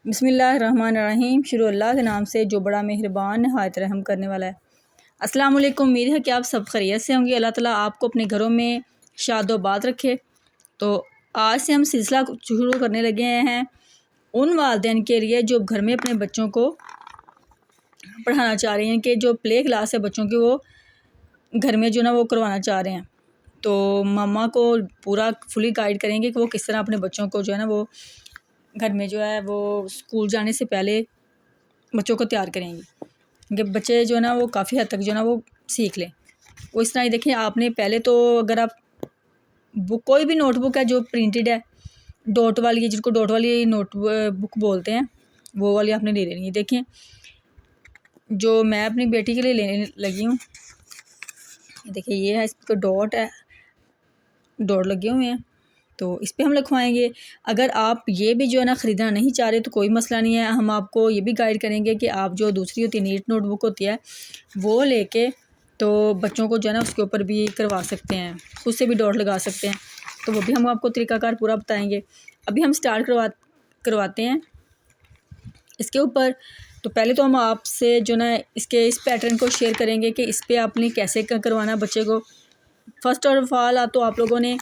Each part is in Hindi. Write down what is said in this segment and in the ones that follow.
बिस्मिल्लाहिर्रहमानिर्रहीम। शुरू अल्लाह के नाम से जो बड़ा मेहरबान नहायत रहम करने वाला है। अस्सलाम वालेकुम। उम्मीद है कि आप सब खैरियत से होंगे। अल्लाह ताला आपको अपने घरों में शादोबाद रखे। तो आज से हम सिलसिला शुरू करने लगे हैं उन वालिदैन के लिए जो घर में अपने बच्चों को पढ़ाना चाह रहे हैं, कि जो प्ले क्लास है बच्चों की वो घर में जो ना वो करवाना चाह रहे हैं। तो मामा को पूरा फुली गाइड करेंगे कि वो किस तरह अपने बच्चों को जो है ना वो घर में जो है वो स्कूल जाने से पहले बच्चों को तैयार करेंगे, क्योंकि बच्चे जो है ना वो काफ़ी हद तक जो है ना वो सीख लें। वो इस तरह ही देखें, आपने पहले तो अगर आप बुक कोई भी नोटबुक है जो प्रिंटेड है डॉट वाली है, जिसको डॉट वाली नोट बुक बोलते हैं, वो वाली आपने ले लेनी है। देखें जो मैं अपनी बेटी के लिए लेने लगी हूँ, देखिए ये है, इस पर डॉट है, डॉट लगे हुए हैं, तो इस पर हम लिखवाएंगे। अगर आप ये भी जो है ना ख़रीदना नहीं चाह रहे तो कोई मसला नहीं है, हम आपको ये भी गाइड करेंगे कि आप जो दूसरी होती है नीट नोटबुक होती है वो लेके तो बच्चों को जो है ना उसके ऊपर भी करवा सकते हैं, खुद से भी डॉट लगा सकते हैं। तो वो भी हम आपको तरीक़ाकार पूरा बताएंगे। अभी हम स्टार्ट करवाते हैं इसके ऊपर। तो पहले तो हम आपसे जो ना इसके इस पैटर्न को शेयर करेंगे कि इस पर आपने कैसे करवाना बच्चे को। फ़र्स्ट ऑफ ऑल तो आप लोगों ने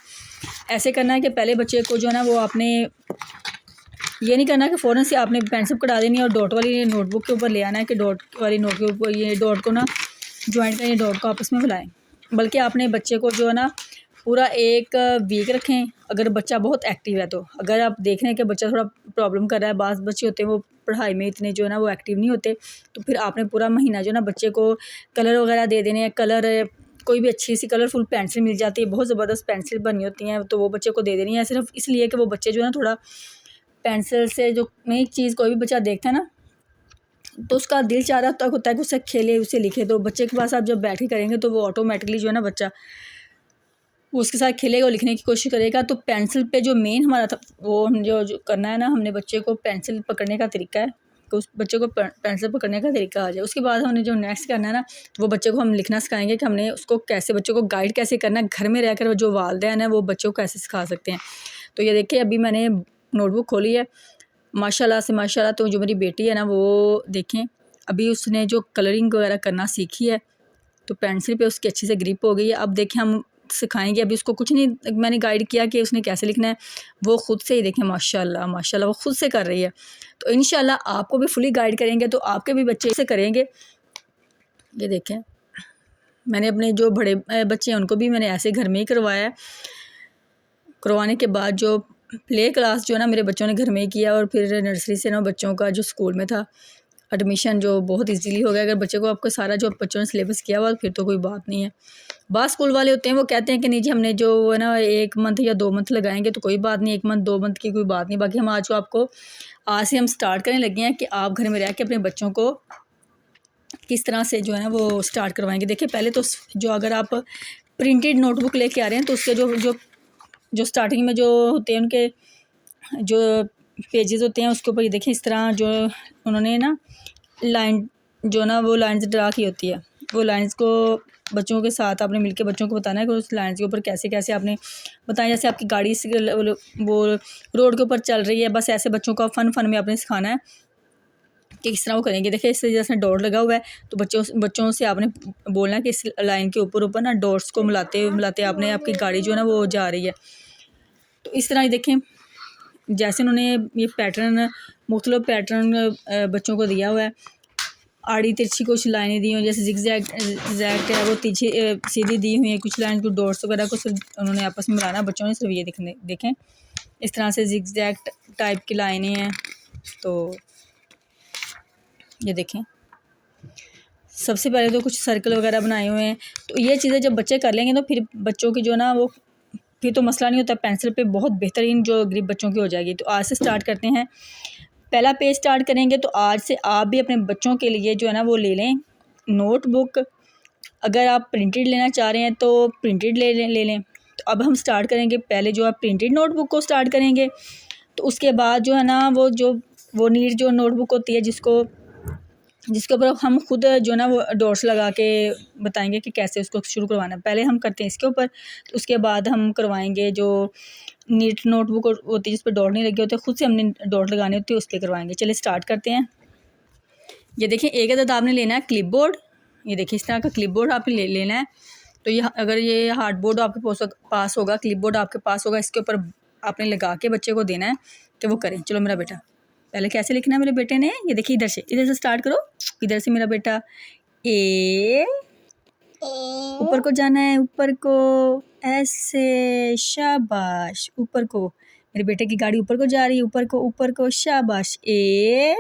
ऐसे करना है कि पहले बच्चे को जो है ना वो आपने ये नहीं करना कि फ़ौरन से आपने पेंसिल कटा देनी है और डॉट वाली नोटबुक के ऊपर ले आना है कि डॉट वाली नोट के ऊपर ये डॉट को ना ज्वाइंट करें, डॉट को आपस में मिलाएं। बल्कि आपने बच्चे को जो है ना पूरा एक वीक रखें। अगर बच्चा बहुत एक्टिव है, तो अगर आप देख रहे हैं कि बच्चा थोड़ा प्रॉब्लम कर रहा है, बाज़ बच्चे होते हैं वो पढ़ाई में इतने जो है ना वो एक्टिव नहीं होते, तो फिर आपने पूरा महीना जो है ना बच्चे को कलर वगैरह दे देने हैं। कलर कोई भी अच्छी सी कलरफुल पेंसिल मिल जाती है, बहुत ज़बरदस्त पेंसिल बनी होती हैं, तो वो बच्चे को दे देनी है, सिर्फ इसलिए कि वो बच्चे जो है ना थोड़ा पेंसिल से जो नई चीज़ कोई भी बच्चा देखता है ना तो उसका दिल चाह रहा तक होता है कि उससे खेले, उससे लिखे। तो बच्चे के पास आप जब बैठ के करेंगे तो वो ऑटोमेटिकली जो है ना बच्चा वो उसके साथ खेलेगा और लिखने की कोशिश करेगा। तो पेंसिल पे जो मेन हमारा था वो जो करना है ना, हमने बच्चे को पेंसिल पकड़ने का तरीका है कि उस बच्चे को पेंसिल पकड़ने का तरीका आ जाए। उसके बाद हमने जो नेक्स्ट करना है ना, तो वो बच्चे को हम लिखना सिखाएंगे कि हमने उसको कैसे बच्चे को गाइड कैसे करना है। घर में रहकर जो वालिदैन है वो बच्चों को कैसे सिखा सकते हैं। तो ये देखिए अभी मैंने नोटबुक खोली है, माशाल्लाह से माशाल्लाह। तो जो मेरी बेटी है ना वो देखें अभी उसने जो कलरिंग वगैरह करना सीखी है, तो पेंसिल पे उसकी अच्छी से ग्रिप हो गई है। अब देखें हम सिखाएंगे, अभी उसको कुछ नहीं मैंने गाइड किया कि उसने कैसे लिखना है, वो खुद से ही देखें माशाल्लाह माशाल्लाह वो खुद से कर रही है। तो इंशाल्लाह आपको भी फुली गाइड करेंगे तो आपके भी बच्चे से करेंगे। ये देखें मैंने अपने जो बड़े बच्चे हैं उनको भी मैंने ऐसे घर में ही करवाया है। करवाने के बाद जो प्ले क्लास जो है ना मेरे बच्चों ने घर में ही किया, और फिर नर्सरी से ना बच्चों का जो स्कूल में था एडमिशन जो बहुत इजीली हो गया। अगर बच्चे को आपको सारा जो बच्चों ने सिलेबस किया हुआ फिर तो कोई बात नहीं है। बात स्कूल वाले होते हैं वो कहते हैं कि नहीं जी हमने जो है ना 1 मंथ या 2 मंथ लगाएंगे, तो कोई बात नहीं, 1 मंथ 2 मंथ की कोई बात नहीं। बाकी हम आज जो आपको आज से हम स्टार्ट करने लगे हैं कि आप घर में रह के अपने बच्चों को किस तरह से जो है ना वो स्टार्ट करवाएंगे। देखिए पहले तो जो अगर आप प्रिंटेड नोटबुक लेके आ रहे हैं तो उसके जो जो जो स्टार्टिंग में जो होते हैं उनके जो पेजेस होते हैं उसके ऊपर ये देखें इस तरह जो उन्होंने ना लाइन जो ना वो लाइन्स ड्रा की होती है, वो लाइन्स को बच्चों के साथ आपने मिलके बच्चों को बताना है कि उस लाइन्स के ऊपर कैसे कैसे आपने बताया। जैसे आपकी गाड़ी से वो रोड के ऊपर चल रही है, बस ऐसे बच्चों को फन में आपने सिखाना है कि किस तरह वो करेंगे। देखिए इससे जैसे डॉट लगा हुआ है तो बच्चों से आपने बोलना है कि इस लाइन के ऊपर ना डॉट्स को मिलाते मिलाते आपने आपकी गाड़ी जो है ना वो जा रही है। तो इस तरह ही देखें जैसे उन्होंने ये पैटर्न मुख्तलिफ पैटर्न बच्चों को दिया हुआ है। आड़ी तिरछी कुछ लाइनें दी हुई, जैसे जिगजैग है वो तिरछी सीधी दी हुई है, कुछ लाइन को डॉट्स वगैरह को सिर्फ उन्होंने आपस में मिलाना बच्चों ने सिर्फ ये देखें इस तरह से जिगजैग टाइप की लाइनें हैं। तो ये देखें सबसे पहले तो कुछ सर्कल वगैरह बनाए हुए हैं। तो ये चीज़ें जब बच्चे कर लेंगे तो फिर बच्चों की जो ना वो फिर तो मसला नहीं होता, पेंसिल पे बहुत बेहतरीन जो ग्रिप बच्चों की हो जाएगी। तो आज से स्टार्ट करते हैं, पहला पेज स्टार्ट करेंगे। तो आज से आप भी अपने बच्चों के लिए जो है ना वो ले लें नोटबुक। अगर आप प्रिंटेड लेना चाह रहे हैं तो प्रिंटेड ले लें। तो अब हम स्टार्ट करेंगे, पहले जो आप प्रिंटेड नोटबुक को स्टार्ट करेंगे, तो उसके बाद जो है ना वो नीट जो नोटबुक होती है जिसके ऊपर हम खुद जो है ना वो डॉट्स लगा के बताएंगे कि कैसे उसको शुरू करवाना है। पहले हम करते हैं इसके ऊपर, तो उसके बाद हम करवाएंगे जो नीट नोटबुक होती है जिस पर डॉट नहीं लगे होते, खुद से हमने डॉट लगाने होते हैं, उस पर करवाएंगे। चलिए स्टार्ट करते हैं। ये देखिए एक अदद आपने लेना है क्लिप बोर्ड। ये देखिए इस तरह का क्लिप बोर्ड आपने लेना है। तो ये अगर ये हार्ड बोर्ड आपके पास होगा, क्लिप बोर्ड आपके पास होगा, इसके ऊपर आपने लगा के बच्चे को देना है कि वो करें। चलो मेरा बेटा पहले कैसे लिखना है मेरे बेटे ने, ये देखिए इधर से स्टार्ट करो। इधर से मेरा बेटा ए, ऊपर को जाना है, ऊपर को ऐसे, शाबाश। ऊपर को, मेरे बेटे की गाड़ी ऊपर को जा रही है, ऊपर को शाबाश। ए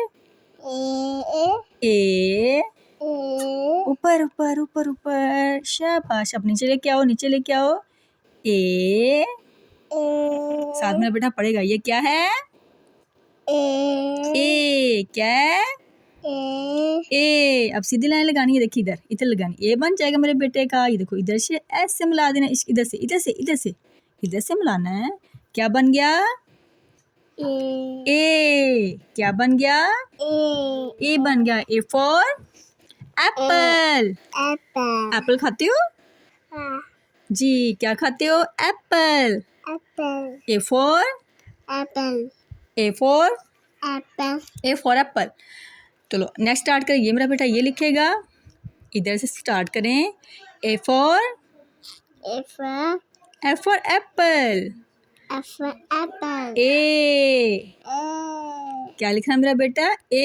ए ऊपर ऊपर ऊपर ऊपर, शाबाश। अब नीचे लेके आओ, नीचे लेके आओ। ए, साथ में बेटा पढ़ेगा, ये क्या है? ए क्या है? ए। अब सीधी लाइन लगानी है, देखिए इधर लगानी, ए बन जाएगा मेरे बेटे का। ये देखो इधर से ऐसे मिला देना, इधर से मिलाना है। क्या बन गया? ए। क्या बन गया? ए बन गया। ए फॉर एप्पल। एप्पल खाते हो? जी, क्या खाते हो? Apple. A for apple. A for Apple. चलो नेक्स्ट स्टार्ट करें। ये मेरा बेटा ये लिखेगा, इधर से स्टार्ट करें। A for apple. ए। क्या लिखना मेरा बेटा? ए।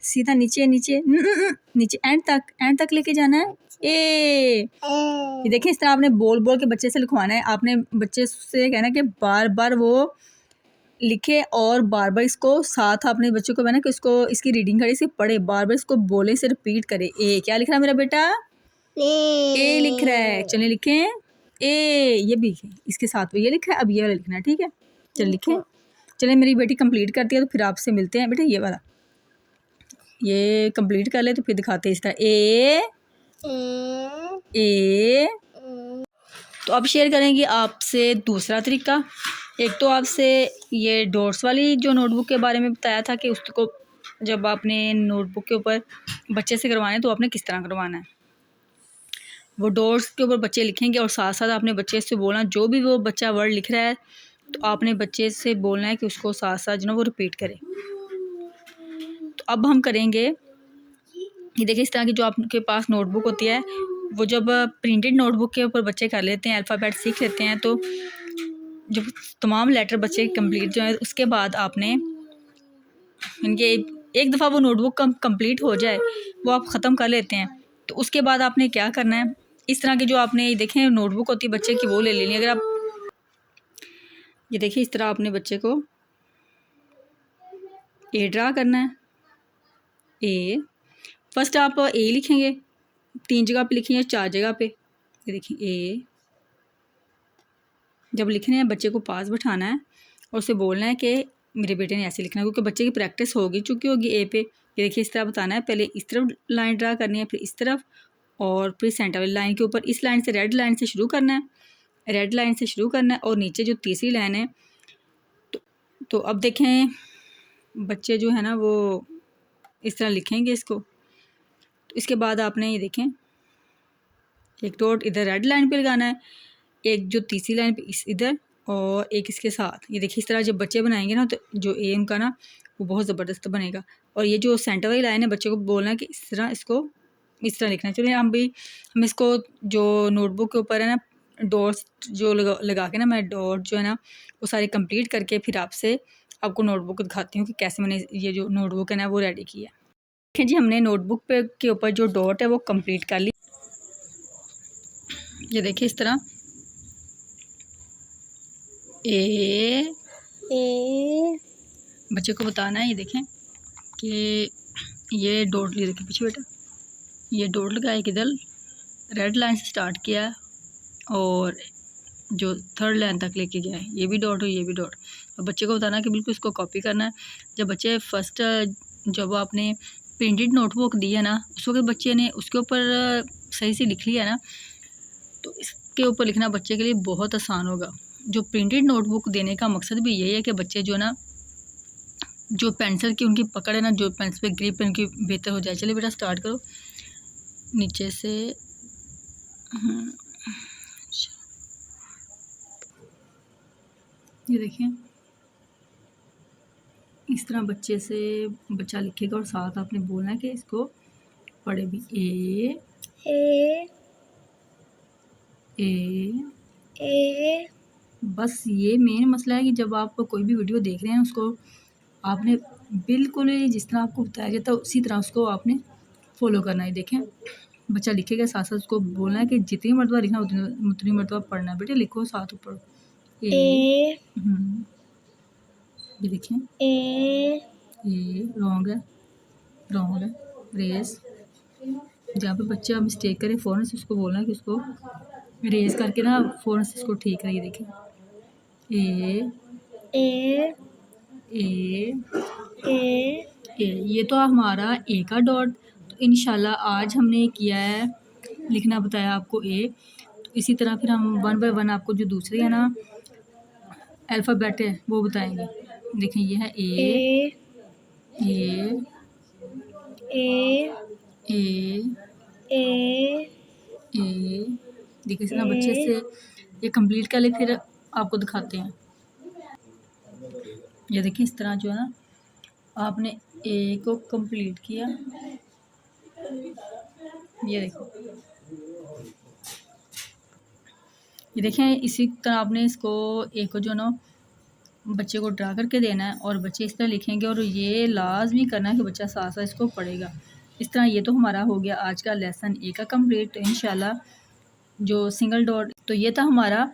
सीधा नीचे नीचे एंड तक लेके जाना है। ए। ये देखिए इस तरह आपने बोल के बच्चे से लिखवाना है। आपने बच्चे से कहना है कि बार बार वो लिखे और बार बार इसको साथ अपने बच्चे को कहना कि इसको इसकी रीडिंग करे, इसकी पढ़े, बार बार इसको बोले से रिपीट करे। ए। क्या लिख रहा है मेरा बेटा? ए लिख रहा है। चलिए लिखें ए। ये भी इसके साथ ये लिखा है, अब ये वाला लिखना है, ठीक है? चलिए लिखें। चलिए मेरी बेटी कंप्लीट करती है तो फिर आपसे मिलते हैं। बेटा ये वाला ये कंप्लीट कर ले तो फिर दिखाते हैं इस तरह। ए। तो अब शेयर करेंगे आपसे दूसरा तरीका। एक तो आपसे ये डॉट्स वाली जो नोटबुक के बारे में बताया था कि उसको जब आपने नोटबुक के ऊपर बच्चे से करवाना है तो आपने किस तरह करवाना है। वो डॉट्स के ऊपर बच्चे लिखेंगे और साथ साथ आपने बच्चे से बोलना, जो भी वो बच्चा वर्ड लिख रहा है तो आपने बच्चे से बोलना है कि उसको साथ साथ जो ना वो रिपीट करे। तो अब हम करेंगे, ये देखिए इस तरह की जो आपके पास नोटबुक होती है, वो जब प्रिंटेड नोटबुक के ऊपर बच्चे कर लेते हैं, अल्फ़ाबेट सीख लेते हैं, तो जब तमाम लेटर बच्चे कंप्लीट जो है उसके बाद आपने इनके एक दफ़ा वो नोटबुक कंप्लीट हो जाए, वो आप ख़त्म कर लेते हैं, तो उसके बाद आपने क्या करना है, इस तरह की जो आपने देखें नोटबुक होती है बच्चे की, वो ले लेनी। अगर आप ये देखिए इस तरह आपने बच्चे को ए ड्रा करना है। ए फर्स्ट आप ए लिखेंगे, 3 जगह पे लिखेंगे, 4 जगह पे। ये देखिए ए जब लिखने हैं बच्चे को पास बैठाना है और उसे बोलना है कि मेरे बेटे ने ऐसे लिखना है, क्योंकि बच्चे की प्रैक्टिस होगी चुकी होगी ए पे। ये देखिए इस तरह बताना है, पहले इस तरफ लाइन ड्रा करनी है, फिर इस तरफ, और फिर सेंटर वाली लाइन के ऊपर इस लाइन से रेड लाइन से शुरू करना है, रेड लाइन से शुरू करना है, और नीचे जो तीसरी लाइन है तो अब देखें बच्चे जो है ना वो इस तरह लिखेंगे इसको। तो इसके बाद आपने ये देखें एक डॉट इधर रेड लाइन पे लगाना है, एक जो तीसरी लाइन पे इधर, और एक इसके साथ। ये देखिए इस तरह जब बच्चे बनाएंगे ना तो जो ए उनका ना वो बहुत ज़बरदस्त बनेगा। और ये जो सेंटर वाली लाइन है बच्चे को बोलना है कि इस तरह इसको इस तरह लिखना है। चलिए हम इसको जो नोटबुक के ऊपर है ना डॉट्स जो लगा के ना, मैं डॉट जो है ना वो सारे कंप्लीट करके फिर आपको नोटबुक दिखाती हूँ कि कैसे मैंने ये जो नोटबुक है ना वो रेडी की है। देखिए जी हमने नोटबुक पे के ऊपर जो डॉट है वो कंप्लीट कर ली। ये देखिए इस तरह ए बच्चे को बताना है। ये देखें कि ये डॉट, ये देखिए पीछे बेटा, ये डॉट लगाया किधर रेड लाइन से स्टार्ट किया और जो थर्ड लाइन तक लेके गया है, ये भी डॉट हो, ये भी डॉट। और बच्चे को बताना कि बिल्कुल इसको कॉपी करना है। जब बच्चे फर्स्ट जब आपने प्रिंटेड नोटबुक दी है ना, उस वक्त बच्चे ने उसके ऊपर सही से लिख लिया ना, तो इसके ऊपर लिखना बच्चे के लिए बहुत आसान होगा। जो प्रिंटेड नोटबुक देने का मकसद भी यही है कि बच्चे जो ना जो पेंसिल की उनकी पकड़ है ना, जो पेंसिल पे ग्रिप उनकी बेहतर हो जाए। चलिए बेटा स्टार्ट करो नीचे से। ये देखिए इस तरह बच्चा लिखेगा और साथ आपने बोलना है कि इसको पढ़े भी। ए बस ये मेन मसला है कि जब आप कोई भी वीडियो देख रहे हैं उसको आपने बिल्कुल जिस तरह आपको बताया जाता है उसी तरह उसको आपने फॉलो करना है। देखें बच्चा लिखेगा साथ साथ उसको बोलना है कि जितनी मरतबा लिखना उतनी मरतबा पढ़ना है। बेटे लिखो साथ ऊपर ये देखें रॉन्ग है रेस। जहाँ पे बच्चा मिस्टेक करे फ़ौरन से उसको बोलना है कि उसको रेस करके ना फ़ौरन से इसको ठीक करिए। देखें ए ये तो हमारा ए का डॉट। तो इंशाल्लाह आज हमने किया है लिखना बताया आपको ए। तो इसी तरह फिर हम 1 बाय 1 आपको जो दूसरे है ना अल्फ़ाबेट है वो बताएंगे। देखें ये है ए देखिए इस तरह बच्चे से ये कंप्लीट कर ले फिर आपको दिखाते हैं। ये देखिए इस तरह जो है ना आपने ए को कंप्लीट किया। ये देखो ये देखें इसी तरह आपने इसको ए को जो ना बच्चे को ड्रा करके देना है और बच्चे इस तरह लिखेंगे और ये लाजमी करना है कि बच्चा साथ साथ इसको पढ़ेगा। इस तरह ये तो हमारा हो गया आज का लेसन ए का कंप्लीट। तो इंशाल्लाह जो सिंगल डॉट तो ये था हमारा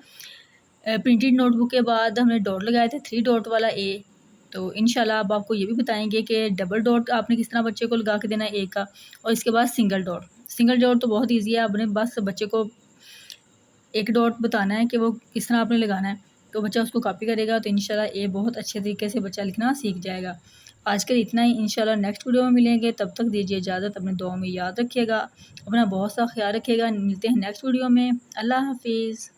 प्रिंटेड नोटबुक के बाद हमने डॉट लगाए थे 3 डॉट वाला ए। तो इंशाल्लाह अब आपको ये भी बताएंगे कि डबल डॉट आपने किस तरह बच्चे को लगा के देना है ए का। और इसके बाद सिंगल डॉट तो बहुत ईजी है। आपने बस बच्चे को एक डॉट बताना है कि वो किस तरह आपने लगाना है तो बच्चा उसको कॉपी करेगा। तो इंशाल्लाह ए बहुत अच्छे तरीके से बच्चा लिखना सीख जाएगा। आज के इतना ही। इंशाल्लाह नेक्स्ट वीडियो में मिलेंगे। तब तक दीजिए इजाज़त। अपने दुआ में याद रखिएगा। अपना बहुत सा ख्याल रखिएगा। मिलते हैं नेक्स्ट वीडियो में। अल्लाह हाफिज़।